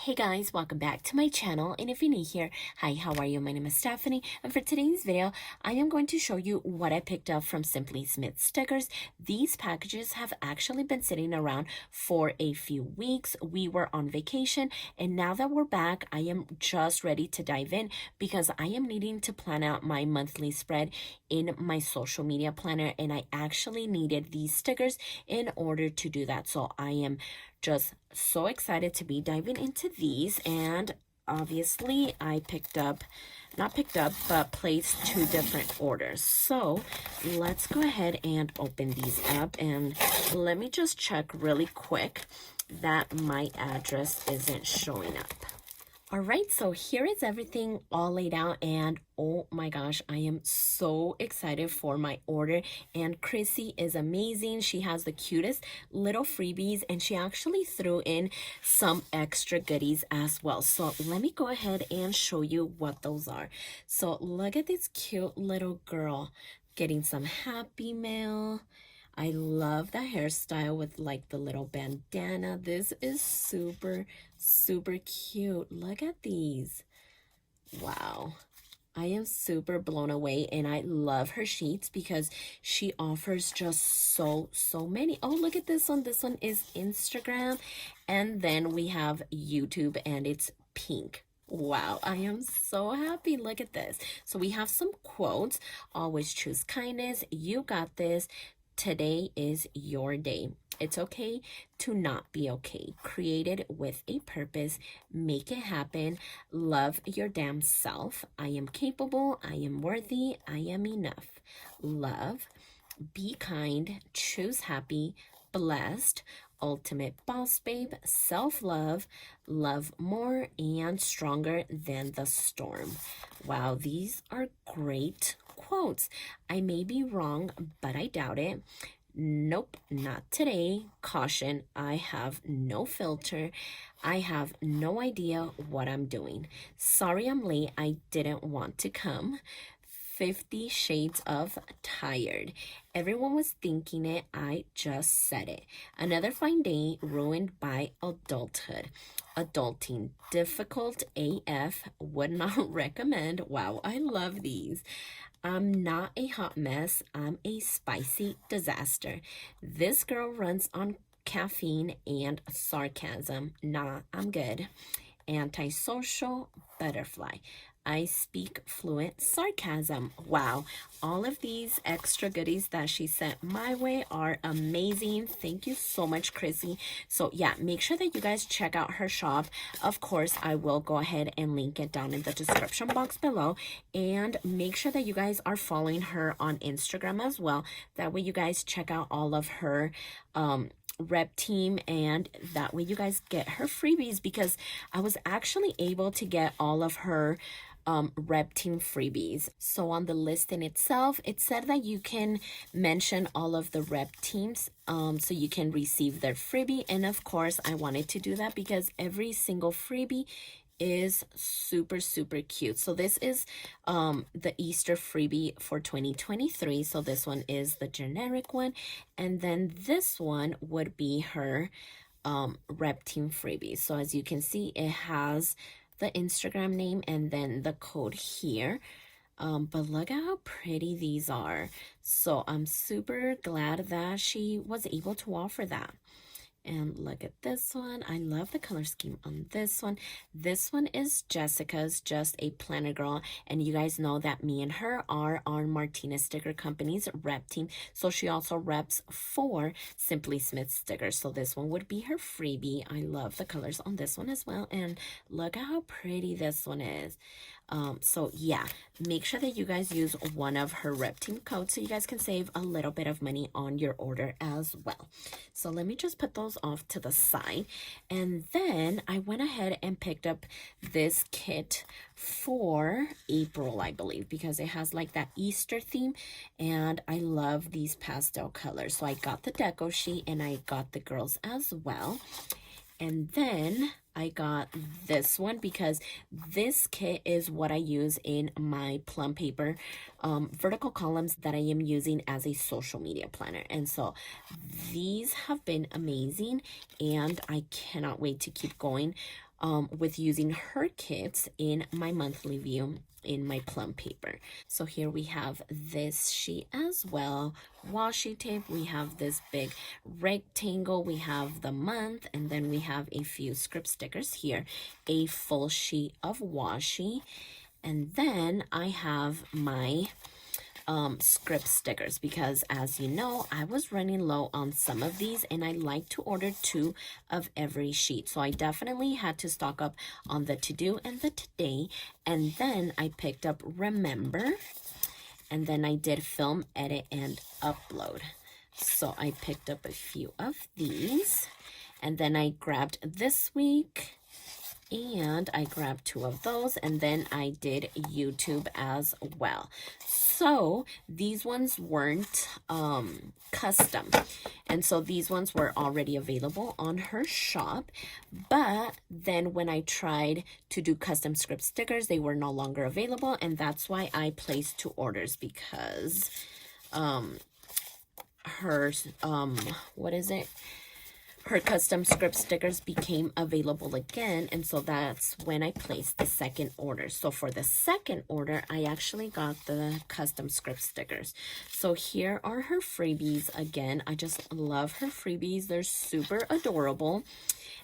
Hey guys, welcome back to my channel, and if you're new here, hi, how are you? My name is Stephanie, and for today's video, I am going to show you what I picked up from Simply Smith Stickers. These packages have actually been sitting around for a few weeks. We were on vacation, and now that we're back, I am just ready to dive in because I am needing to plan out my monthly spread in my social media planner, and I actually needed these stickers in order to do that. So I am just so excited to be diving into these, and obviously I but placed two different orders. So let's go ahead and open these up, and let me just check really quick that my address isn't showing up. All right, so here is everything all laid out, and oh my gosh, I am so excited for my order. And Chrissy is amazing. She has the cutest little freebies, and she actually threw in some extra goodies as well. So let me go ahead and show you what those are. So look at this cute little girl getting some Happy Mail. I love the hairstyle with like the little bandana. This is super cute. Look at these. Wow. I am super blown away, and I love her sheets because she offers just so many. Oh, look at this one. This one is Instagram, and then we have YouTube, and it's pink. Wow, I am so happy. Look at this. So we have some quotes. Always choose kindness. You got this. Today is your day. It's okay to not be okay. Created with a purpose. Make it happen. Love your damn self. I am capable. I am worthy. I am enough. Love. Be kind. Choose happy. Blessed. Ultimate boss babe. Self-love. Love more and stronger than the storm. Wow, these are great quotes. I may be wrong, but I doubt it. Nope, not today. Caution, I have no filter. I have no idea what I'm doing. Sorry I'm late. I didn't want to come. 50 Shades of Tired. Everyone was thinking it. I just said it. Another fine day ruined by adulthood. Adulting. Difficult AF. Would not recommend. Wow, I love these. I'm not a hot mess. I'm a spicy disaster. This girl runs on caffeine and sarcasm. Nah, I'm good. Antisocial butterfly. I speak fluent sarcasm. Wow, all of these extra goodies that she sent my way are amazing. Thank you so much, Chrissy. So yeah, make sure that you guys check out her shop. Of course, I will go ahead and link it down in the description box below. And make sure that you guys are following her on Instagram as well. That way you guys check out all of her rep team, and that way you guys get her freebies, because I was actually able to get all of her rep team freebies. So on the list in itself, it said that you can mention all of the rep teams so you can receive their freebie. And of course, I wanted to do that because every single freebie is super cute. So this is the Easter freebie for 2023. So this one is the generic one, and then this one would be her rep team freebie. So as you can see, it has the Instagram name and then the code here. But look at how pretty these are. So I'm super glad that she was able to offer that. And look at this one. I love the color scheme on this one. This one is Jessica's, just a planner girl. And you guys know that me and her are on Martinez Sticker Company's rep team. So she also reps for Simply Smith Stickers. So this one would be her freebie. I love the colors on this one as well. And look at how pretty this one is. So yeah, make sure that you guys use one of her rep team codes so you guys can save a little bit of money on your order as well. So let me just put those off to the side, and then I went ahead and picked up this kit for April, I believe, because it has like that Easter theme, and I love these pastel colors. So I got the deco sheet and I got the girls as well. And then I got this one because this kit is what I use in my plum paper vertical columns that I am using as a social media planner. And so these have been amazing, and I cannot wait to keep going with using her kits in my monthly view in my plum paper. So here we have this sheet as well, washi tape, we have this big rectangle, we have the month, and then we have a few script stickers here, a full sheet of washi, and then I have my script stickers, because as you know, I was running low on some of these and I like to order 2 of every sheet. So I definitely had to stock up on the to do and the today. And then I picked up remember, and then I did film, edit, and upload. So I picked up a few of these, and then I grabbed this week, and I grabbed 2 of those, and then I did YouTube as well. So these ones weren't custom, and so these ones were already available on her shop, but then when I tried to do custom script stickers, they were no longer available, and that's why I placed 2 orders, because her her custom script stickers became available again, and so that's when I placed the second order. So for the second order, I actually got the custom script stickers. So here are her freebies again. I just love her freebies. They're super adorable.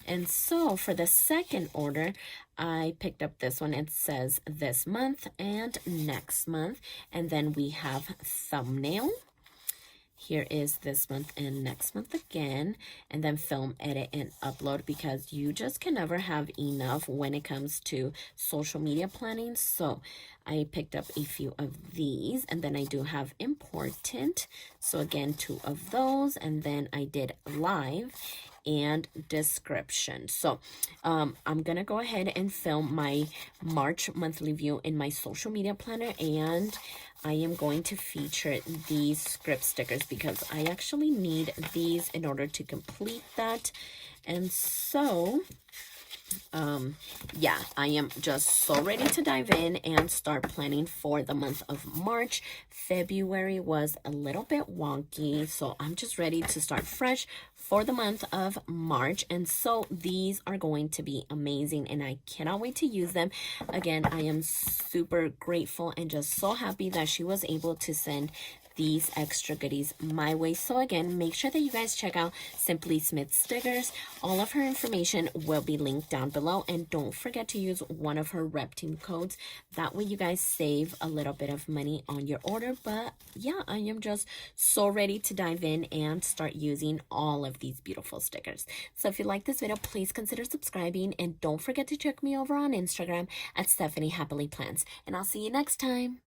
And so for the second order, I picked up this one. It says this month and next month, and then we have thumbnail. Here is this month and next month again, and then film, edit, and upload, because you just can never have enough when it comes to social media planning. So I picked up a few of these, and then I do have important. So again, 2 of those, and then I did live and description. So I'm gonna go ahead and film my March monthly view in my social media planner, and I am going to feature these script stickers because I actually need these in order to complete that. And so yeah, I am just so ready to dive in and start planning for the month of March. February was a little bit wonky, so I'm just ready to start fresh for the month of March. And so these are going to be amazing, and I cannot wait to use them. Again, I am super grateful and just so happy that she was able to send these extra goodies my way. So again, make sure that you guys check out Simply Smith Stickers. All of her information will be linked down below, and don't forget to use one of her rep team codes. That way you guys save a little bit of money on your order. But yeah, I am just so ready to dive in and start using all of these beautiful stickers. So if you like this video, please consider subscribing, and don't forget to check me over on Instagram at Stephanie Happily Plans, and I'll see you next time.